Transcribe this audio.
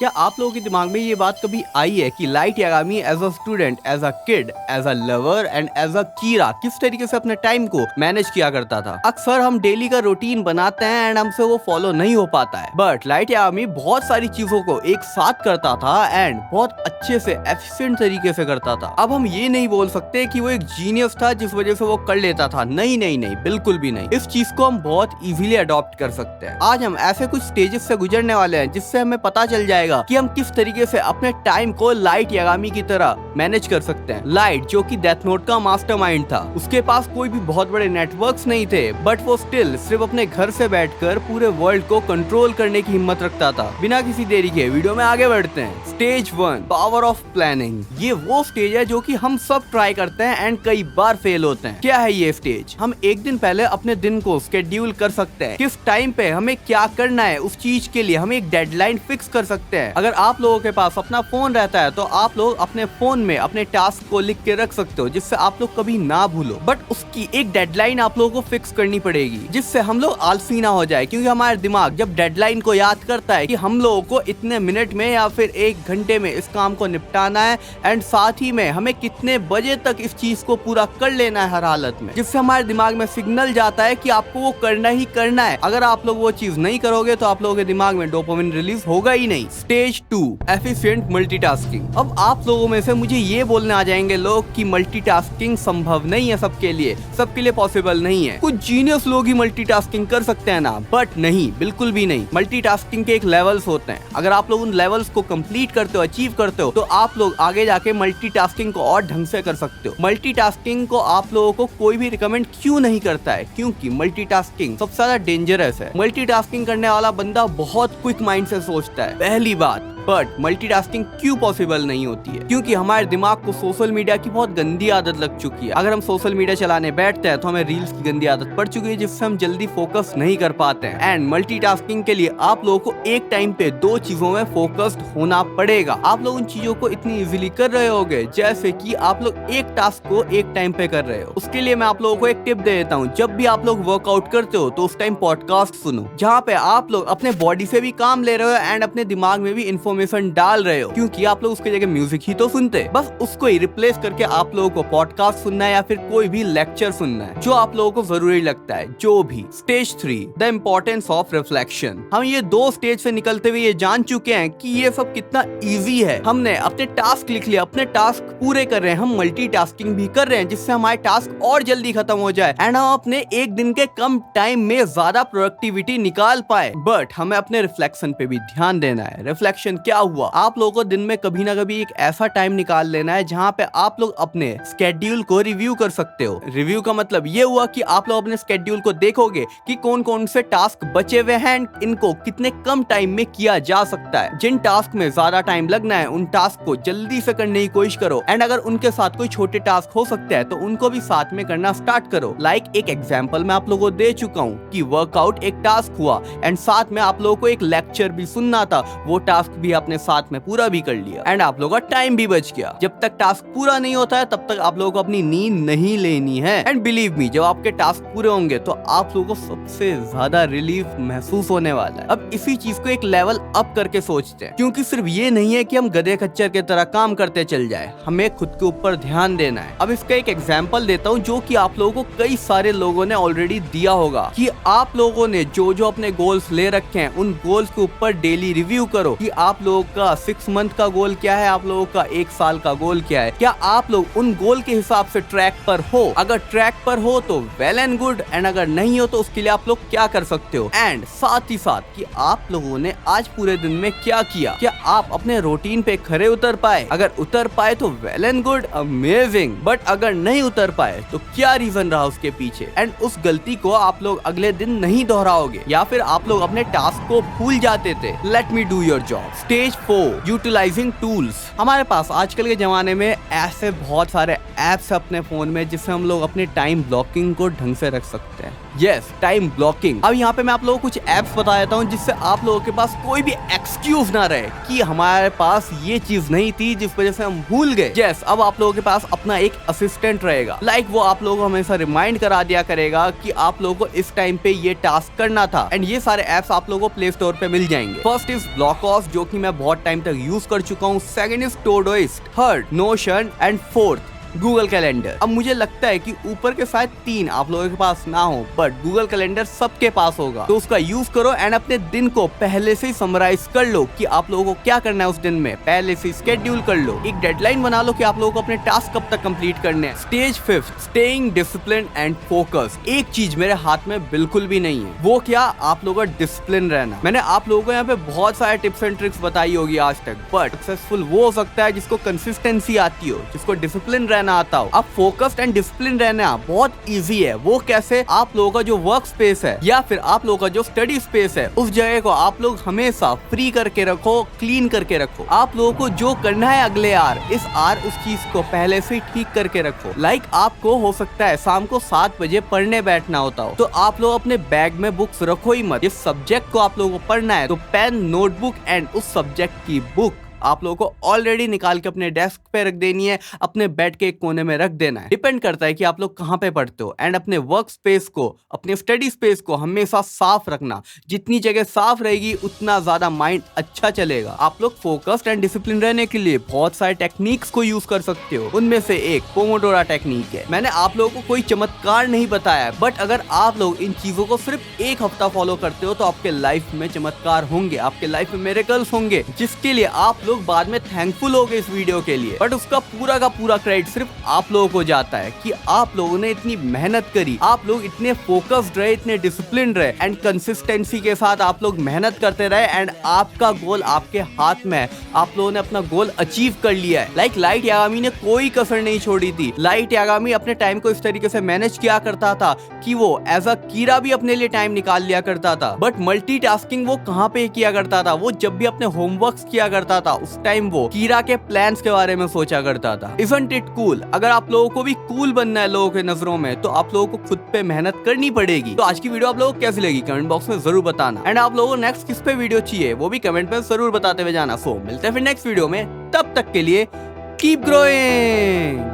क्या आप लोगों के दिमाग में ये बात कभी आई है कि Light Yagami as a student, as a kid, as a lover and as a Kira किस तरीके से अपने टाइम को मैनेज किया करता था? अक्सर हम डेली का रूटीन बनाते हैं एंड हमसे वो फॉलो नहीं हो पाता है, बट लाइट यागामी बहुत सारी चीजों को एक साथ करता था एंड बहुत अच्छे से एफिशिएंट तरीके से करता था। अब हम ये नहीं बोल सकते कि वो एक जीनियस था जिस वजह से वो कर लेता था, नहीं नहीं नहीं, बिल्कुल भी नहीं। इस चीज को हम बहुत इजीली अडॉप्ट कर सकते हैं। आज हम ऐसे कुछ स्टेजेस से गुजरने वाले हैं जिससे हमें पता चल जाएगा कि हम किस तरीके से अपने टाइम को लाइट यागामी की तरह मैनेज कर सकते हैं। लाइट जो कि डेथ नोट का मास्टरमाइंड था, उसके पास कोई भी बहुत बड़े नेटवर्क्स नहीं थे, बट वो स्टिल सिर्फ अपने घर से बैठकर पूरे वर्ल्ड को कंट्रोल करने की हिम्मत रखता था। बिना किसी देरी के वीडियो में आगे बढ़ते हैं। Stage 1, power of planning. ये वो स्टेज है जो कि हम सब ट्राई करते हैं एंड कई बार फेल होते हैं। क्या है ये स्टेज? हम एक दिन पहले अपने दिन को स्केड्यूल कर सकते हैं, किस टाइम पे हमें क्या करना है, उस चीज के लिए हम एक डेडलाइन फिक्स कर सकते हैं। अगर आप लोगों के पास अपना फोन रहता है तो आप लोग अपने फोन में अपने टास्क को लिख के रख सकते हो, जिससे आप लोग कभी ना भूलो। बट उसकी एक डेडलाइन आप लोगों को फिक्स करनी पड़ेगी, जिससे हम लोग आलसी ना हो जाए, क्योंकि हमारा दिमाग जब डेडलाइन को याद करता है कि हम लोगों को इतने मिनट में या फिर 1 घंटे में इस काम को निपटाना है एंड साथ ही में हमें कितने बजे तक इस चीज को पूरा कर लेना है हर हालत में, जिससे हमारे दिमाग में सिग्नल जाता है कि आपको वो करना ही करना है। अगर आप लोग वो चीज नहीं करोगे तो आप लोगों के दिमाग में डोपामिन रिलीज होगा ही नहीं। Stage 2, efficient multitasking. अब आप लोगों में से मुझे ये बोलने आ जाएंगे लोग कि मल्टीटास्किंग संभव नहीं है सबके लिए पॉसिबल नहीं है। कुछ जीनियस लोग ही मल्टीटास्किंग कर सकते हैं ना, बट नहीं, बिल्कुल भी नहीं। मल्टीटास्किंग के एक लेवल्स होते हैं। अगर आप लोग उन लेवल्स को कंप्लीट करते हो, अचीव करते हो, तो आप लोग आगे जाके मल्टीटास्किंग को और ढंग से कर सकते हो। मल्टीटास्किंग को आप लोगों को कोई भी रिकमेंड क्यों नहीं करता है? क्योंकि मल्टीटास्किंग सबसे ज्यादा डेंजरस है। मल्टीटास्किंग करने वाला बंदा बहुत क्विक माइंड से सोचता है, पहली बात। बट मल्टीटास्किंग क्यों पॉसिबल नहीं होती है? क्योंकि हमारे दिमाग को सोशल मीडिया की बहुत गंदी आदत लग चुकी है। अगर हम सोशल मीडिया चलाने बैठते हैं तो हमें रील्स की गंदी आदत पड़ चुकी है, जिससे हम जल्दी फोकस नहीं कर पाते हैं। एंड मल्टीटास्किंग के लिए आप लोगों को एक टाइम पे 2 चीजों में फोकस्ड होना पड़ेगा। आप लोग उन चीजों को इतनी इजीली कर रहे होगे जैसे कि आप लोग एक टास्क को एक टाइम पे कर रहे हो। उसके लिए मैं आप लोगों को एक टिप दे देता हूँ। जब भी आप लोग वर्कआउट करते हो तो उस टाइम पॉडकास्ट सुनो, जहाँ पे आप लोग अपने बॉडी से भी काम ले रहे हो एंड अपने दिमाग में भी इंफॉर्मेशन डाल रहे हो, क्योंकि आप लोग उसके जगह म्यूजिक ही तो सुनते, बस उसको ही रिप्लेस करके आप लोगों को पॉडकास्ट सुनना है या फिर कोई भी लेक्चर सुनना है जो आप लोगों को जरूरी लगता है, जो भी। Stage 3, the importance of reflection. हम ये 2 स्टेज से निकलते हुए ये जान चुके हैं कि ये सब कितना इजी है। हमने अपने टास्क लिख लिया, अपने टास्क पूरे कर रहे हैं, हम मल्टीटास्किंग भी कर रहे हैं, जिससे हमारे टास्क और जल्दी खत्म हो जाए एंड हम अपने एक दिन के कम टाइम में ज्यादा प्रोडक्टिविटी निकाल पाए। बट हमें अपने रिफ्लेक्शन पे भी ध्यान देना है। रिफ्लेक्शन क्या हुआ? आप लोगों को दिन में कभी ना कभी एक ऐसा टाइम निकाल लेना है जहाँ पे आप लोग अपने स्केड्यूल को रिव्यू कर सकते हो। रिव्यू का मतलब ये हुआ कि आप लोग अपने स्केड्यूल को देखोगे कि कौन कौन से टास्क बचे हुए हैं, इनको कितने कम टाइम में किया जा सकता है। जिन टास्क में ज्यादा टाइम लगना है उन टास्क को जल्दी से करने की कोशिश करो एंड अगर उनके साथ कोई छोटे टास्क हो सकते हैं तो उनको भी साथ में करना स्टार्ट करो। लाइक एक एग्जाम्पल मैं आप लोगों को दे चुका हूँ कि वर्कआउट एक टास्क हुआ एंड साथ में आप लोगों को एक लेक्चर भी सुनना था, वो टास्क भी आपने साथ में पूरा भी कर लिया एंड आप लोगों का टाइम भी बच गया। जब तक टास्क पूरा नहीं होता है तब तक आप लोगों को अपनी नींद नहीं लेनी है एंड बिलीव मी, जब आपके टास्क पूरे होंगे तो आप लोगों को सबसे ज्यादा रिलीफ महसूस होने वाला है। अब इसी चीज को एक लेवल अप करके सोचते हैं, क्योंकि सिर्फ ये नहीं है कि हम गधे खच्चर की तरह काम करते चल जाए, हमें खुद के ऊपर ध्यान देना है। अब इसका एक एग्जाम्पल देता हूँ जो कि आप लोगों को कई सारे लोगों ने ऑलरेडी दिया होगा, कि आप लोगों ने जो जो अपने गोल्स ले रखे हैं उन गोल्स के ऊपर डेली रिव्यू करो कि आप लोगों का 6 मंथ का गोल क्या है, आप लोगों का 1 साल का गोल क्या है। क्या आप लोग उन गोल के हिसाब से ट्रैक पर हो? अगर ट्रैक पर हो तो वेल एंड गुड, एंड अगर नहीं हो तो उसके लिए आप लोग क्या कर सकते हो। एंड साथ ही साथ कि आप लोगों ने आज पूरे दिन में क्या किया, क्या आप अपने रूटीन पे खरे उतर पाए? अगर उतर पाए तो well and good, amazing. But अगर नहीं उतर पाए तो क्या रीजन रहा उसके पीछे, एंड उस गलती को आप लोग अगले दिन नहीं दोहराओगे, या फिर आप लोग अपने टास्क को भूल जाते थे। Let me do your job. Stage 4, utilising tools. हमारे पास आजकल के जमाने में ऐसे बहुत सारे ऐप्स अपने फोन में जिससे हम लोग अपने टाइम ब्लॉकिंग को ढंग से रख सकते हैं। Yes, time blocking. अब यहाँ पे मैं आप लोगों को कुछ ऐप्स बता देता हूँ जिससे आप लोगों के पास कोई भी एक्सक्यूज ना रहे कि हमारे पास ये चीज नहीं थी जिस वजह से हम भूल गए। यस, अब आप लोगों के पास अपना एक असिस्टेंट रहेगा। लाइक वो आप लोगों को हमेशा रिमाइंड करा दिया करेगा कि आप लोगों को इस टाइम पे ये टास्क करना था। एंड ये सारे ऐप्स आप लोगों को प्ले स्टोर पे मिल जाएंगे। फर्स्ट इज ब्लॉकॉस, जो कि मैं बहुत टाइम तक यूज कर चुका हूँ। Second is Todoist, third notion and fourth Google calendar. अब मुझे लगता है कि ऊपर के शायद 3 आप लोगों के पास ना हो, बट गूगल कैलेंडर सबके पास होगा, तो उसका यूज करो एंड अपने दिन को पहले से ही समराइज कर लो कि आप लोगों को क्या करना है उस दिन में, पहले से स्केड्यूल कर लो, एक डेडलाइन बना लो कि आप लोगों को अपने टास्क कब तक कंप्लीट करने हैं। Stage 5, staying discipline and focus. एक चीज मेरे हाथ में बिल्कुल भी नहीं है, वो क्या, आप लोगों का डिसिप्लिन रहना। मैंने आप लोगों को यहाँ पे बहुत सारे टिप्स एंड ट्रिक्स बताई होगी आज तक, बट सक्सेसफुल वो हो सकता है जिसको कंसिस्टेंसी आती हो, जिसको डिसिप्लिन रहना आता हो। अब फोकस्ड एंड डिसिप्लिन रहना बहुत इजी है। वो कैसे, आप लोगों का जो वर्क स्पेस है या फिर आप लोगों का जो स्टडी स्पेस है, उस जगह को आप लोग हमेशा फ्री करके रखो, क्लीन करके रखो। आप लोगों को जो करना है अगले इस उस चीज को पहले से ठीक करके रखो। लाइक आपको हो सकता है शाम को 7 बजे पढ़ने बैठना होता हो, तो आप लोग अपने बैग में बुक्स रखो ही मत। जिस सब्जेक्ट को आप लोगों को पढ़ना है, तो पेन, नोटबुक एंड उस सब्जेक्ट की बुक आप लोगों को ऑलरेडी निकाल के अपने डेस्क पे रख देनी है, अपने बेड के एक कोने में रख देना है। डिपेंड करता है कि आप लोग कहाँ पे पढ़ते हो। एंड अपने वर्क स्पेस को, अपने स्टडी स्पेस को हमेशा साफ रखना। जितनी जगह साफ रहेगी उतना ज्यादा माइंड अच्छा चलेगा। आप लोग फोकस्ड एंड डिसिप्लिन रहने के लिए बहुत सारे टेक्निक्स को यूज कर सकते हो। उनमें से एक पोमोडोरा टेक्निक है। मैंने आप लोगों को कोई चमत्कार नहीं बताया, बट अगर आप लोग इन चीजों को सिर्फ 1 हफ्ता फॉलो करते हो तो आपके लाइफ में चमत्कार होंगे, आपके लाइफ में मिरेकल्स होंगे, जिसके लिए आप लोग बाद में थैंकफुल होगे इस वीडियो के लिए। बट उसका पूरा का पूरा क्रेडिट सिर्फ आप लोगों को जाता है कि आप लोगों ने इतनी मेहनत करी, आप लोग इतने फोकस्ड रहे, इतने डिसिप्लिन रहे एंड कंसिस्टेंसी के साथ आप लोग मेहनत करते रहे एंड आपका गोल आपके हाथ में है। आप लोगों ने अपना गोल अचीव कर लिया है। लाइक लाइट यागामी ने कोई कसर नहीं छोड़ी थी। लाइट यागामी अपने टाइम को इस तरीके से मैनेज किया करता था कि वो एज अ कीड़ा भी अपने लिए टाइम निकाल लिया करता था। बट मल्टीटास्किंग वो कहाँ पे किया करता था, वो जब भी अपने होमवर्क किया करता था उस टाइम वो कीड़ा के प्लान्स के बारे में सोचा करता था। Isn't it cool? अगर आप लोगों को भी कूल बनना है लोगों के नजरों में, तो आप लोगों को खुद पे मेहनत करनी पड़ेगी। तो आज की वीडियो आप लोगों को कैसी लगी कमेंट बॉक्स में जरूर बताना। एंड आप लोगों को नेक्स्ट किस पे वीडियो चाहिए वो भी कमेंट में जरूर बताते हुए जाना। सो मिलते हैं फिर नेक्स्ट वीडियो में, तब तक के लिए कीप ग्रोइंग।